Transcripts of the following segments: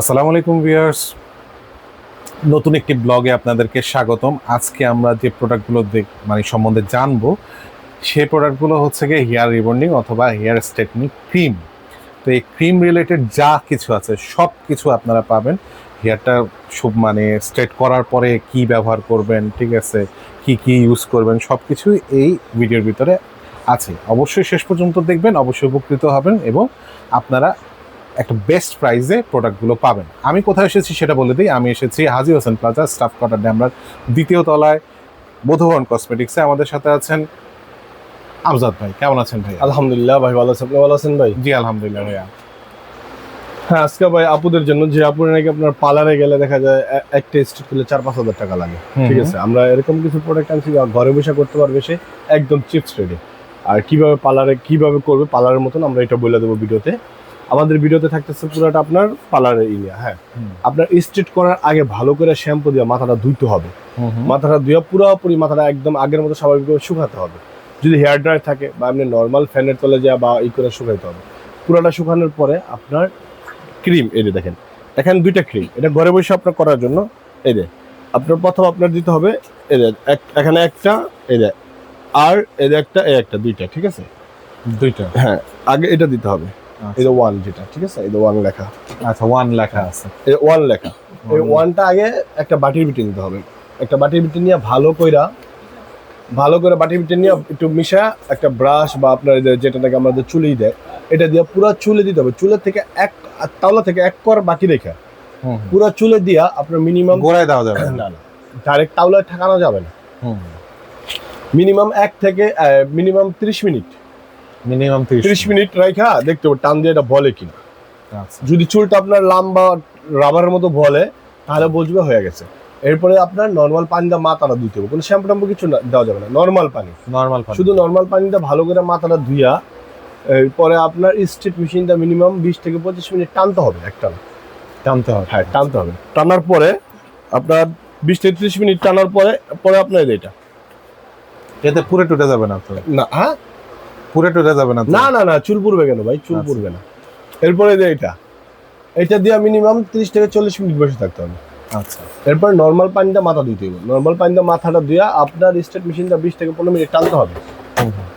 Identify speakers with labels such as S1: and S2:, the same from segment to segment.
S1: আসসালামু আলাইকুম ভিউয়ার্স, নতুন একটি ব্লগে আপনাদেরকে স্বাগতম। আজকে আমরা যে প্রোডাক্টগুলো সম্বন্ধে জানবো, সেই প্রোডাক্টগুলো হচ্ছে গিয়ে হেয়ার রিবন্ডিং অথবা হেয়ার স্ট্রেটনিং ক্রিম। তো এই ক্রিম রিলেটেড যা কিছু আছে সব কিছু আপনারা পাবেন। হেয়ারটা স্ট্রেট করার পরে কি ব্যবহার করবেন, ঠিক আছে, কি কি ইউজ করবেন, সব কিছুই এই ভিডিওর ভিতরে আছে। অবশ্যই শেষ পর্যন্ত দেখবেন, অবশ্যই উপকৃত হবেন এবং আপনারা একটা বেস্ট প্রাইসে প্রোডাক্টগুলো পাবেন। আমি কোথায় এসেছি সেটা বলে দিই। আমি এসেছি হাজী হোসেন প্লাজা, স্টাফ কোয়ার্টার ড্যামরার দ্বিতীয় তলায়, মধুবন কসমেটিক্সে। আমাদের সাথে আছেন আমজাদ ভাই। কেমন আছেন ভাই?
S2: আলহামদুলিল্লাহ ভাই, ভালো আছেন। আপনি ভালো আছেন ভাই?
S1: জি আলহামদুলিল্লাহ ভাইয়া।
S2: হ্যাঁ, আজকে ভাই আপুদের জন্য, যে আপুর নাকি আপনার পার্লারে গেলে দেখা যায় একটা স্ট্রিট করলে 4-5 হাজার টাকা লাগে, ঠিক আছে, আমরা এরকম কিছু প্রোডাক্ট আনছি ঘরে বসে করতে পারবে সে একদম চিপস রেডি। আর কিভাবে পার্লারে কিভাবে করবে পার্লারের মতন আমরা এটা বলে দেবো ভিডিওতে। আমাদের ভিডিওতে থাকতেছে পুরোটা আপনার পার্লারের ইয়া। হ্যাঁ, আপনার স্ট্রিট করার আগে ভালো করে শ্যাম্পু দিয়ে মাথাটা ধুইতে হবে। মাথাটা ধুয়ে পুরোপুরি মাথাটা একদম আগের মতো স্বাভাবিকভাবে শুকাতে হবে। যদি হেয়ার ড্রায়ার থাকে বা আপনি নর্মাল ফ্যানের তলে যা বা করে শুকাইতে হবে। পুরোটা শুকানোর পরে আপনার ক্রিম, এই যে দেখেন এখানে দুইটা ক্রিম, এটা ঘরে বসে আপনার করার জন্য। এই যে আপনার প্রথম আপনার দিতে হবে এই যে এখানে একটা, এই যে আর এই যে একটা, এই একটা, দুইটা, ঠিক আছে,
S1: দুইটা।
S2: হ্যাঁ, আগে এটা দিতে হবে, এই যে ওয়ান, যেটা ঠিক আছে, এই যে ওয়ান লেখা।
S1: আচ্ছা, ওয়ান লেখা আছে,
S2: এই ওয়ান লেখা। এই ওয়ানটা আগে একটা বাটির ভিতরে নিতে হবে। একটা বাটির ভিতরে নিয়ে ভালো করে বাটির ভিতরে নিয়ে একটু মিশা একটা ব্রাশ বা আপনার যেটা নাকি আমাদের চুলেই দেয়, এটা দিয়ে পুরো চুলে দিতে হবে। চুলের থেকে তাওলা থেকে এক কর বাকি রেখা পুরো চুলে দিয়া আপনার মিনিমাম
S1: গোড়ায় দেওয়া যাবে
S2: না, ডাইরেক্ট তাওলায় ঠাকানো যাবে না। মিনিমাম 30 মিনিট,
S1: মিনিমাম
S2: 30 মিনিট রাখা দেখতে হবে টান দিয়ে এটা বলে কিনা।
S1: আচ্ছা,
S2: যদি চুলটা আপনার লম্বা রাবারের মতো বলে তাহলে বুঝবে হয়ে গেছে। এরপরে আপনার নর্মাল পানি দিয়ে মাথাটা ধুইতে হবে, কোনো শ্যাম্পু ট্যাম্পু কিছু দেওয়া যাবে না, নর্মাল পানি, শুধু নর্মাল পানিটা ভালো করে মাথাটা ধুইয়া এরপরে আপনার স্ট্রিট মেশিনটা মিনিমাম 20 থেকে 25 মিনিট টানতে হবে, একটানা
S1: টানতে হবে।
S2: হ্যাঁ, টানতে হবে। টানার পরে আপনার 20 থেকে 30 মিনিট টানার পরে আপনার এটা
S1: এতে পুরে টুটে যাবে না তো?
S2: না, হ্যাঁ,
S1: পুরে টুটে যাবে না তো?
S2: না, চুল পুড়বে কেন ভাই? চুল পুড়বে না। এরপরে এটা দিয়ে মিনিমাম 30 থেকে 40 মিনিট বসে থাকতে হবে।
S1: আচ্ছা,
S2: এরপর নর্মাল পানিটা মাথা ধুইতে হবে। নর্মাল পানিটা মাথাটা ধুইয়া আপনার স্ট্রেট মেশিনটা 20 থেকে 15 মিনিট টানতে হবে,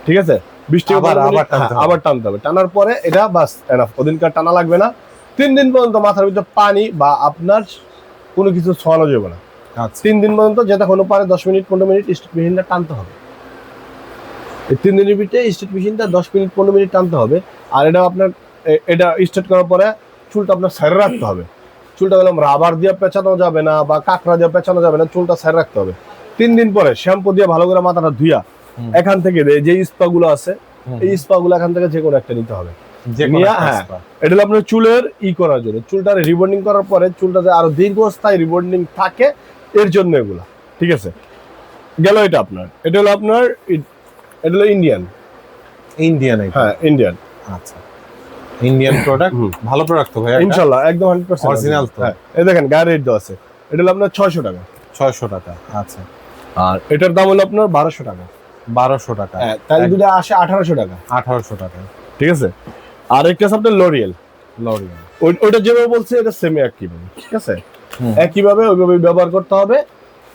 S2: ঠিক আছে, 20 থেকে 15 মিনিট আবার টানতে হবে। টানার পরে এটা বাস এনাফ, ওদিনকার টানা লাগবে না। 3 দিন পর্যন্ত মাথার ভিতরে পানি বা আপনার কোনো কিছু ছোঁয়ানো যাবে না। 3 দিন পর্যন্ত যেটা কোনো পারে 10 মিনিট 15 মিনিট স্ট্রেট মেশিনটা টানতে হবে। এই 3 দিনের ভিতরে স্ট্রেট মেশিনটা 10 মিনিট 15 মিনিট টানতে হবে। আর এটা আপনার এটা স্ট্রেট করার পরে চুলটা আপনার সাইডে রাখতে হবে। চুলটা গেলাম রাবার দিয়ে পেঁচানো যাবে না বা কাঁকড়া দিয়ে পেঁচানো যাবে না, চুলটা সাইড রাখতে হবে। 3 দিন পরে শ্যাম্পু দিয়ে ভালো করে মাথাটা ধুইয়া এখান থেকে যে স্পা গুলো আছে, এই স্পা গুলো এখান থেকে যে কোনো একটা নিতে হবে। হ্যাঁ, এটা হলো আপনার চুলের করার জন্য, চুলটা রিবন্ডিং করার পরে চুলটা যে আরো দীর্ঘস্থায়ী রিবন্ডিং থাকে এর জন্য এগুলা, ঠিক আছে। গেল এটা আপনার, এটা হলো ইন্ডিয়ান। হ্যাঁ, ইন্ডিয়ান।
S1: আচ্ছা, ইন্ডিয়ান প্রোডাক্ট, ভালো প্রোডাক্ট তো ভাই,
S2: ইনশাআল্লাহ একদম 100%
S1: অরিজিনাল তো।
S2: হ্যাঁ, এই দেখেন গায়ের রেট দেওয়া আছে। এটা হলো আপনার 600 টাকা।
S1: 600 টাকা। আচ্ছা,
S2: আর এটার দাম হলো আপনার 1200 টাকা।
S1: 1200 টাকা।
S2: হ্যাঁ, তাহলে দুটো আসে 1800 টাকা।
S1: 1800 টাকা,
S2: ঠিক আছে। আর একটা আছে আপনার লরিয়েল। ওইটা যেভাবে বলছে এটা সেম একইভাবে, ঠিক আছে, একইভাবে ওইভাবে ব্যবহার করতে হবে।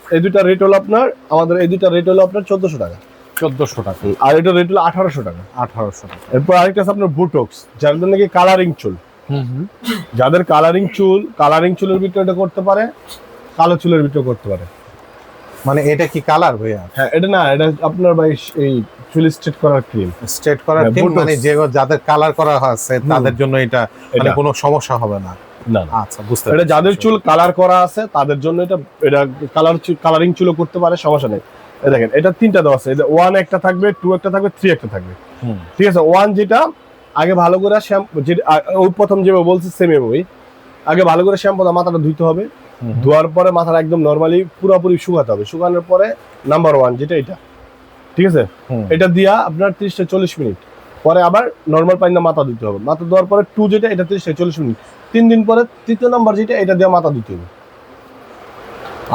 S2: এই দুইটা রেট হলো আপনার, আমাদের এই দুইটা রেট হলো আপনার 1400 টাকা।
S1: 1400 টাকা।
S2: আর এটা রেট হলো 1800 টাকা।
S1: 1800 টাকা।
S2: এরপর আরেকটা আছে আপনার বুটক্স, যাদের নাকি কালারিং চুল, যাদের কালারিং চুলের ভিতরে এটা করতে পারে, কালো চুলের ভিতরে করতে পারে।
S1: মানে এটা কি কালার ভাইয়া?
S2: হ্যাঁ, এটা না, এটা আপনার ভাই এই চুল স্ট্রেট করার ক্রিম।
S1: স্ট্রেট করার ক্রিম, মানে যাদের কালার করা আছে তাদের জন্য এটা মানে কোনো সমস্যা হবে না?
S2: না।
S1: আচ্ছা, বুঝতে
S2: এটা যাদের চুল কালার করা আছে তাদের জন্য এটা কালারিং চুলও করতে পারে, সমস্যা নেই। দেখেন এটা 3টা দেওয়া আছে, এটা 1 একটা থাকবে, 2 একটা থাকবে, 3 একটা থাকবে, ঠিক আছে। 1 যেটা আগে ভালো করে শ্যাম্পু, যেটা ওই প্রথম যেভাবে বলছি সেম এভাবেই আগে ভালো করে শ্যাম্পু দিয়ে মাথাটা ধুইতে হবে। ধোয়ার পরে মাথাটা একদম নর্মালি পুরোপুরি শুকাতে হবে। শুকানোর পরে নাম্বার 1 যেটা এটা, ঠিক আছে, এটা দিয়া আপনার 30 থেকে 40 মিনিট পরে আবার নর্মাল পানি দিয়ে মাথা ধুতে হবে। মাথা ধোয়ার পরে 2 যেটা, এটা 30 থেকে 40 মিনিট। 3 দিন পরে 3য় নাম্বার যেটা, এটা দিয়ে মাথা ধুতে হবে।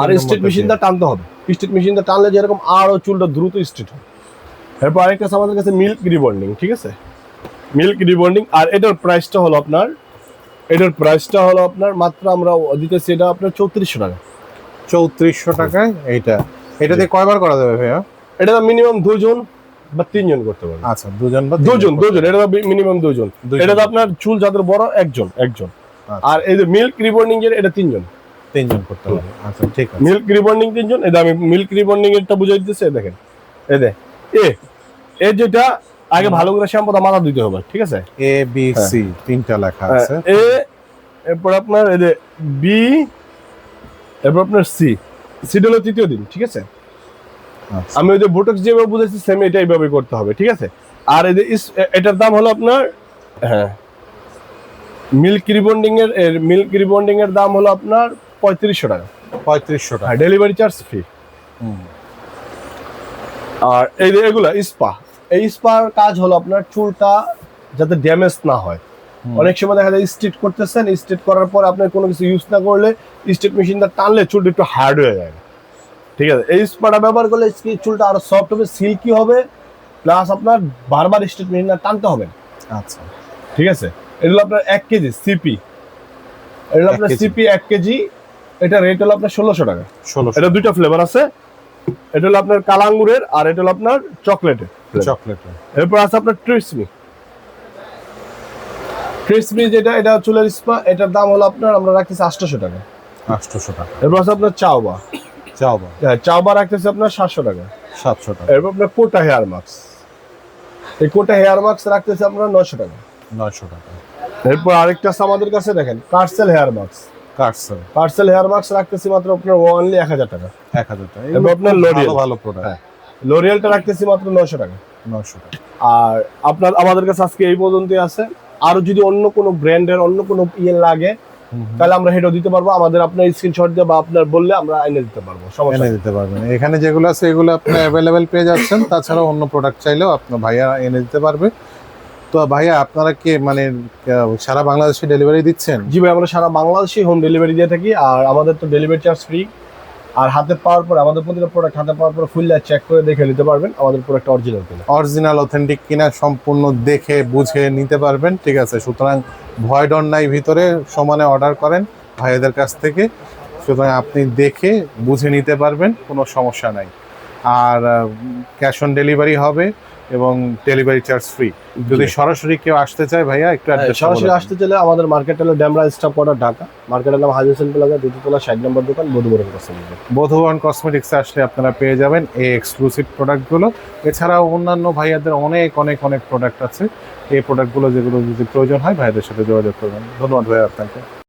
S2: আর স্ট্রেট মেশিনটা টানতে হবে। স্ট্রেট মেশিনটা টানলে যেরকম আরো চুলটা দ্রুত স্ট্রেট হবে। এরপর আরেকটা আমাদের কাছে মিল্ক রিবন্ডিং, ঠিক আছে, মিল্ক রিবন্ডিং। আর এটার প্রাইসটা হলো আপনার এটার প্রাইসটা হলো আপনার মাত্র আমরা দিতেছি এটা আপনার 3400 টাকা।
S1: 3400 টাকায় এটা দিয়ে কয়বার করা যাবে ভাইয়া?
S2: এটা মিনিমাম 2 জন বা 3 জন করতে পারবে।
S1: আচ্ছা 2 জন বা
S2: 2 জন এটা মিনিমাম 2 জন। এটা আপনার চুল যাদের বড় একজন। আর এই যে মিল্ক রিবন্ডিং এর এটা 3 জন।
S1: 3 জন করতে পারবে। আচ্ছা ঠিক আছে।
S2: মিল্ক রিবন্ডিং 3 জন। এটা আমি মিল্ক রিবন্ডিং এরটা বুঝাই দিতেছি, দেখেন এই যে এ যেটা আগে ভালো করে শ্যাম্পুটা মাথা দিতে হবে, ঠিক আছে?
S1: এ বি সি তিনটা লেখা আছে।
S2: এ এরপর আপনার এই যে বি, এরপর আপনার সি হলো তৃতীয় দিন, ঠিক আছে?
S1: আচ্ছা।
S2: আমি ওই যে বোটক্স যেভাবে বুঝেছি সেম এটা এইভাবে করতে হবে, ঠিক আছে? আর এই যে এটার দাম হলো আপনার মিল্ক রিবন্ডিং এর দাম হলো আপনার 3500 টাকা।
S1: 3500 টাকা।
S2: Delivery charge free. আর এই যে এগুলা এই স্পার কাজ হলো আপনার চুলটা যাতে ড্যামেজ না হয়। অনেক সময় দেখা যায় স্ট্রেট করতেছেন, স্ট্রেট করার পর আপনার কোনো কিছু ইউজ না করলে স্ট্রেট মেশিনটা টানলে চুলটা একটু হার্ড হয়ে যায়, ঠিক আছে? এই স্পাটা ব্যবহার করলে চুলটা আরো সফট হবে, সিল্কি হবে, প্লাস আপনার বারবার স্ট্রেট মেশিনটা টানতে হবে।
S1: আচ্ছা
S2: ঠিক আছে। এটা হলো আপনার 1 কেজি সিপি, এটা হলো আপনার সিপি 1 কেজি, এটা রেট হলো আপনার 1600 টাকা।
S1: 1600।
S2: এটা দুইটা ফ্লেভার আছে, এটা হলো আপনার কালা আঙ্গুরের আর এটা হলো আপনার চকলেটের। এরপর আছে আপনার ক্রিসমি যেটা এটা চুলের স্পা, এটার দাম হলো আপনার আমরা রাখতেছি 800 টাকা।
S1: 800 টাকা।
S2: এরপর আছে আপনার চাওবা রাখতেছি আপনার 700 টাকা।
S1: 700 টাকা।
S2: এরপর আপনার কোটা হেয়ার মাস্ক, এই কোটা হেয়ার মাস্ক রাখতেছি আমরা 900 টাকা।
S1: 900 টাকা।
S2: এরপর আরেকটা আছে আমাদের কাছে, দেখেন কার্সেল হেয়ার মাস্ক রাখতেছি মাত্র আপনার অনলি 1000 টাকা।
S1: 1000 টাকা।
S2: এরপর আপনার
S1: ভালো প্রোডাক্ট।
S2: লোরিয়ালটা রাখতেছি মাত্র 900 টাকা।
S1: 900 টাকা।
S2: আর আপনার আমাদের কাছে আজকে এই পর্যন্তই আছে। আরো যদি অন্য কোনো ব্র্যান্ডের অন্য কোনো লাগে তাহলে আমরা সেটাও দিতে পারবো। আমাদের আপনার স্ক্রিনশট দিয়ে বা আপনার বললে আমরা এনে দিতে পারবো,
S1: এনে দিতে পারবেন। এখানে যেগুলো আছে এগুলো আপনি অ্যাভেলেবেল পেয়ে যাচ্ছেন। তাছাড়া অন্য প্রোডাক্ট চাইলেও আপনার ভাইয়া এনে দিতে পারবে। তো ভাইয়া আপনারা কি মানে সারা বাংলাদেশে ডেলিভারি দিচ্ছেন?
S2: জি ভাই, আমরা সারা বাংলাদেশে হোম ডেলিভারি দিয়ে থাকি। আর আমাদের তো ডেলিভারি চার্জ ফ্রি। আর হাতে পাওয়ার পর আমাদের প্রতিটা প্রোডাক্ট হাতে পাওয়ার পর ফুল চেক করে দেখে নিতে পারবেন আমাদের প্রোডাক্ট
S1: অরিজিনাল অথেন্টিক কিনা সম্পূর্ণ দেখে বুঝে নিতে পারবেন, ঠিক আছে? সুতরাং ভয় ডর নাই, ভিতরে সমানে অর্ডার করেন ভাইয়াদের কাছ থেকে। সুতরাং আপনি দেখে বুঝে নিতে পারবেন, কোনো সমস্যা নাই। আর ক্যাশ অন ডেলিভারি হবে এবং ডেলিভারি চার্জ ফ্রি। যদি সরাসরি কেউ আসতে চায় ভাইয়া একটু
S2: সরাসরি আসতে চাইলে আমাদের মার্কেট হলো ড্যামরা স্টাফ কোয়ার্টার, ঢাকা। মার্কেটের নাম হাজি হোসেন প্লাজা, 2 তলা 60 নম্বর দোকান,
S1: বধুবন কসমেটিক্সে আসলে আপনারা পেয়ে যাবেন এই এক্সক্লুসিভ প্রোডাক্টগুলো। এছাড়াও অন্যান্য ভাইয়াদের অনেক অনেক অনেক প্রোডাক্ট আছে। এই প্রোডাক্টগুলো যেগুলো যদি প্রয়োজন হয় ভাইয়াদের সাথে যোগাযোগ করবেন। ধন্যবাদ ভাইয়া আপনাকে।